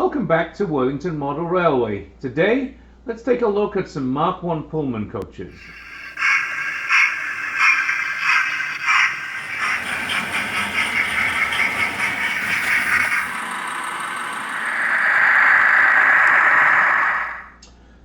Welcome back to Worthington Model Railway. Today, let's take a look at some Mark I Pullman coaches.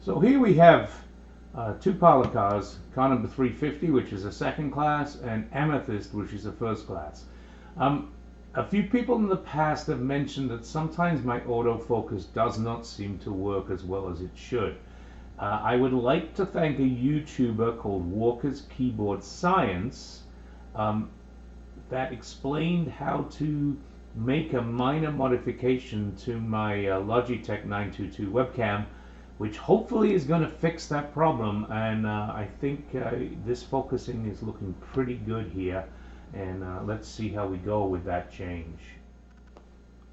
So here we have two parlor cars, car number 350, which is a second class, and Amethyst, which is a first class. A few people in the past have mentioned that sometimes my autofocus does not seem to work as well as it should. I would like to thank a YouTuber called Walker's Keyboard Science that explained how to make a minor modification to my Logitech 922 webcam, which hopefully is going to fix that problem, and I think this focusing is looking pretty good here, and let's see how we go with that change.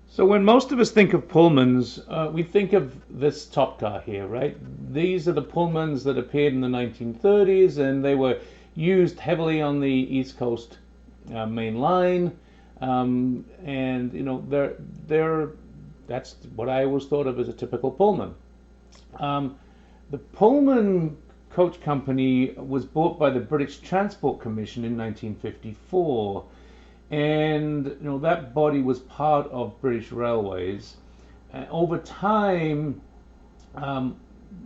So when most of us think of Pullmans, we think of this top car here, right? These are the Pullmans that appeared in the 1930s, and they were used heavily on the East Coast main line, and you know, that's what I always thought of as a typical Pullman. The Pullman Coach Company was bought by the British Transport Commission in 1954, and you know, that body was part of British Railways. Over time,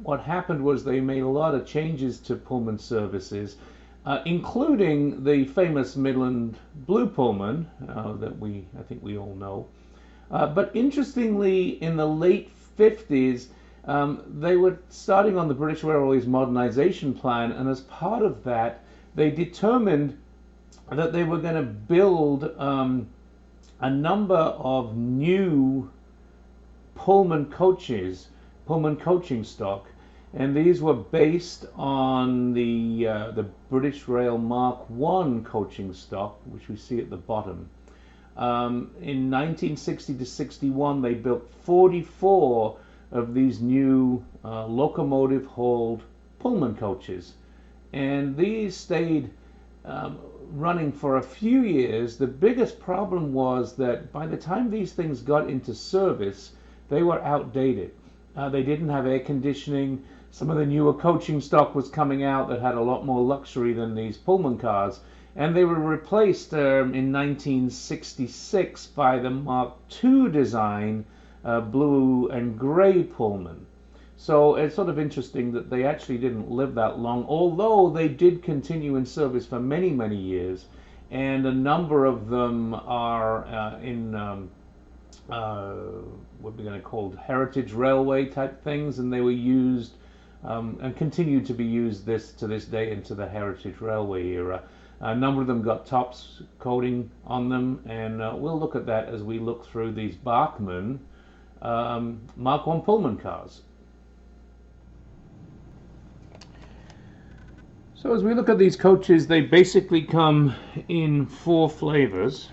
what happened was they made a lot of changes to Pullman services, including the famous Midland Blue Pullman that I think we all know. But interestingly, in the late 50s, they were starting on the British Railways modernization plan, and as part of that, they determined that they were going to build a number of new Pullman coaches, Pullman coaching stock, and these were based on the British Rail Mark I coaching stock, which we see at the bottom. In 1960 to 61, they built 44 of these new locomotive hauled Pullman coaches, and these stayed running for a few years. The biggest problem was that by the time these things got into service, they were outdated. They didn't have air conditioning. Some of the newer coaching stock was coming out that had a lot more luxury than these Pullman cars, and they were replaced in 1966 by the Mark II design blue and gray Pullman. So it's sort of interesting that they actually didn't live that long, although they did continue in service for many, many years, and a number of them are in what we're going to call heritage railway type things, and they were used and continue to be used to this day into the heritage railway era. A number of them got tops coating on them, and we'll look at that as we look through these Bachmann Mark I Pullman cars. So as we look at these coaches, they basically come in four flavors.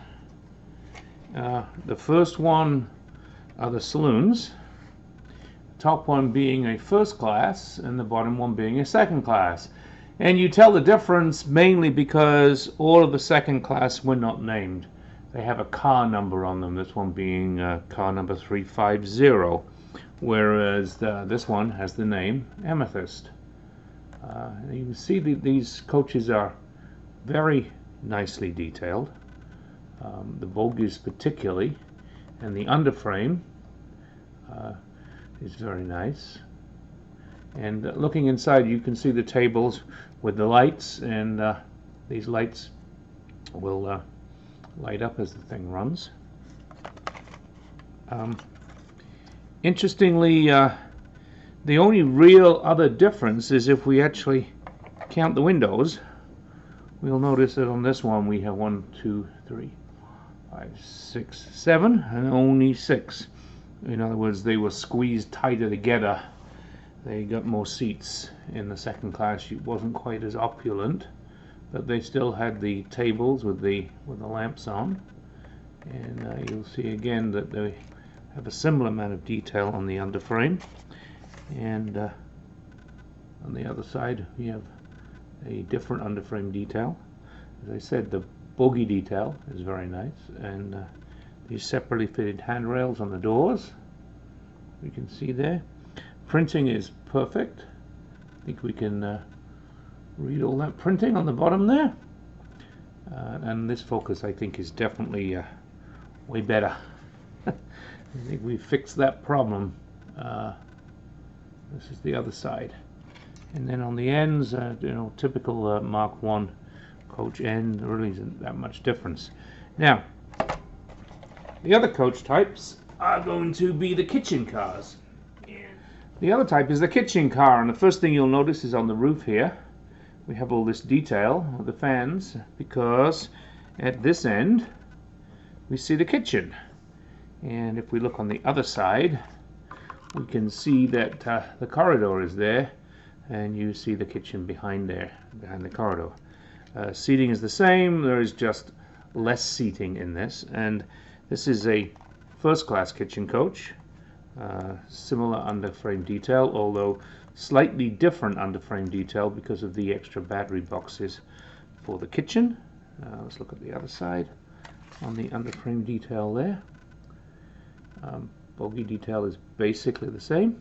The first one are the Saloons, the top one being a first class and the bottom one being a second class. And you tell the difference mainly because all of the second class were not named. They have a car number on them, this one being car number 350, whereas this one has the name Amethyst. You can see these coaches are very nicely detailed, the bogies particularly, and the underframe is very nice. And looking inside, you can see the tables with the lights, and these lights will light up as the thing runs. Interestingly, the only real other difference is if we actually count the windows. We'll notice that on this one we have 1, 2, 3, 5, 6, 7, and only 6. In other words, they were squeezed tighter together. They got more seats. In the second class, it wasn't quite as opulent, but they still had the tables with the lamps on, and you'll see again that they have a similar amount of detail on the underframe, and on the other side we have a different underframe detail. As I said, the bogie detail is very nice, and these separately fitted handrails on the doors, We can see there. Printing is perfect. I think we can read all that printing on the bottom there. And this focus, I think, is definitely way better. I think we fixed that problem. This is the other side. And then on the ends, you know, typical Mark 1 coach end, there really isn't that much difference. Now, the other coach types are going to be the kitchen cars. The other type is the kitchen car, and the first thing you'll notice is on the roof here we have all this detail of the fans, because at this end we see the kitchen, and if we look on the other side we can see that the corridor is there, and you see the kitchen behind there, behind the corridor. Seating is the same, there is just less seating in this, and this is a first class kitchen coach. Similar underframe detail, although slightly different underframe detail because of the extra battery boxes for the kitchen. Let's look at the other side on the underframe detail there. Bogie detail is basically the same.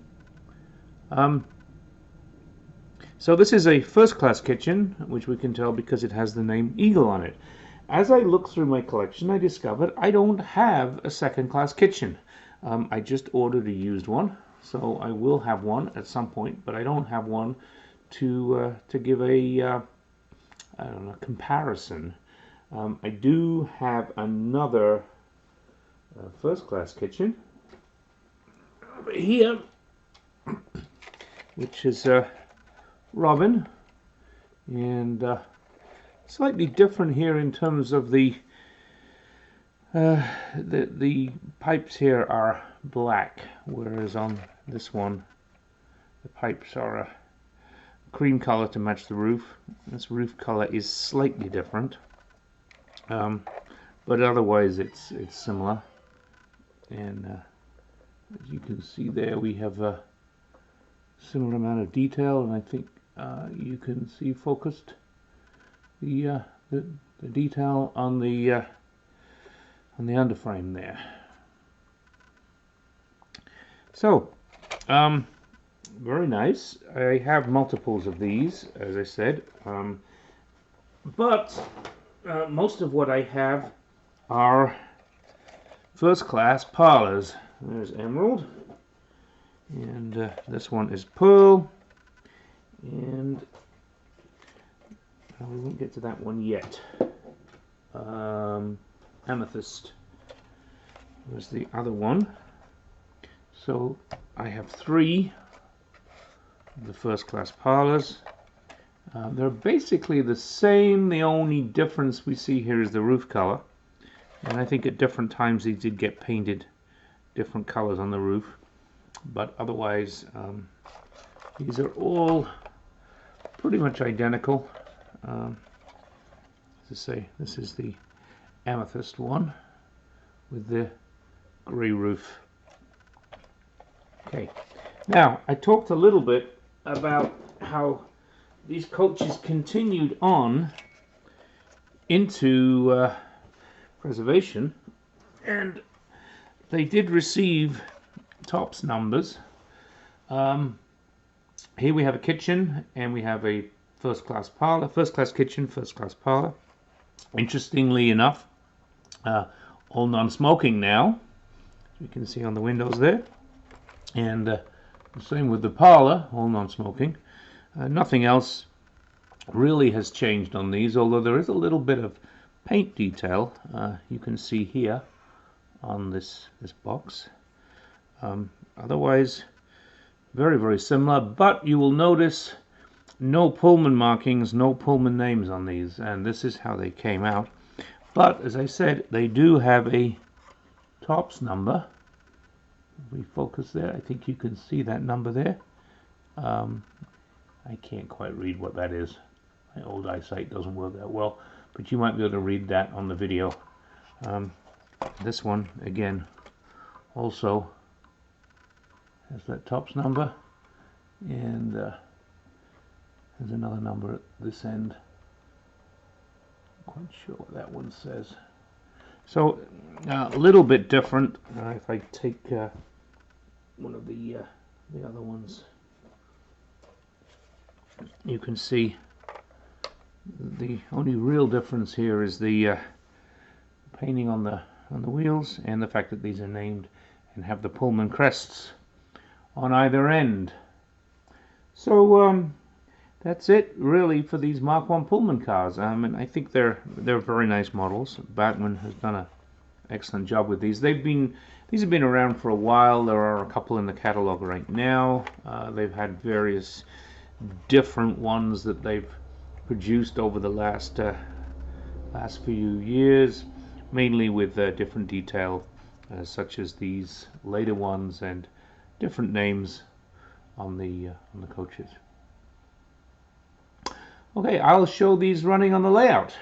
So this is a first class kitchen, which we can tell because it has the name Eagle on it. As I look through my collection, I discovered I don't have a second class kitchen. I just ordered a used one, so I will have one at some point, but I don't have one to give a I don't know, comparison. I do have another first class kitchen over here, which is Robin, and slightly different here in terms of the pipes here are black, whereas on this one the pipes are a cream color to match the roof. This roof color is slightly different, but otherwise it's similar. And as you can see there, we have a similar amount of detail, and I think you can see focused the detail on the underframe there. So, very nice. I have multiples of these, as I said, but most of what I have are first class parlors. There's Emerald, and this one is Pearl, and we won't get to that one yet. Amethyst was the other one. So I have three of the first class parlors. They're basically the same. The only difference we see here is the roof color, and I think at different times they did get painted different colors on the roof, but otherwise these are all pretty much identical. As I say, this is the Amethyst one with the gray roof. Okay, now I talked a little bit about how these coaches continued on into preservation, and they did receive tops numbers. Here we have a kitchen, and we have a first class parlor, first class kitchen, first class parlor. Interestingly enough, all non-smoking now, as you can see on the windows there, and the same with the parlor, all non-smoking. Nothing else really has changed on these, although there is a little bit of paint detail you can see here on this box. Otherwise, very, very similar, but you will notice no Pullman markings, no Pullman names on these, and this is how they came out. But as I said, they do have a tops number. If we focus there, I think you can see that number there. I can't quite read what that is. My old eyesight doesn't work that well, but you might be able to read that on the video. This one, again, also has that tops number, and there's another number at this end. Not quite sure what that one says. So a little bit different. If I take one of the other ones. You can see the only real difference here is the painting on the wheels, and the fact that these are named and have the Pullman crests on either end. So that's it really for these Mark 1 Pullman cars. And I think they're very nice models. Bachmann has done an excellent job with these. These have been around for a while. There are a couple in the catalog right now. They've had various different ones that they've produced over the last few years, mainly with different detail, such as these later ones and different names on the coaches. Okay, I'll show these running on the layout.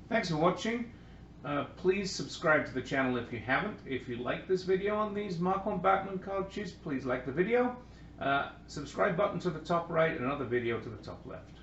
Thanks for watching. Please subscribe to the channel if you haven't. If you like this video on these Mark 1 Bachmann coaches, please like the video. Subscribe button to the top right and another video to the top left.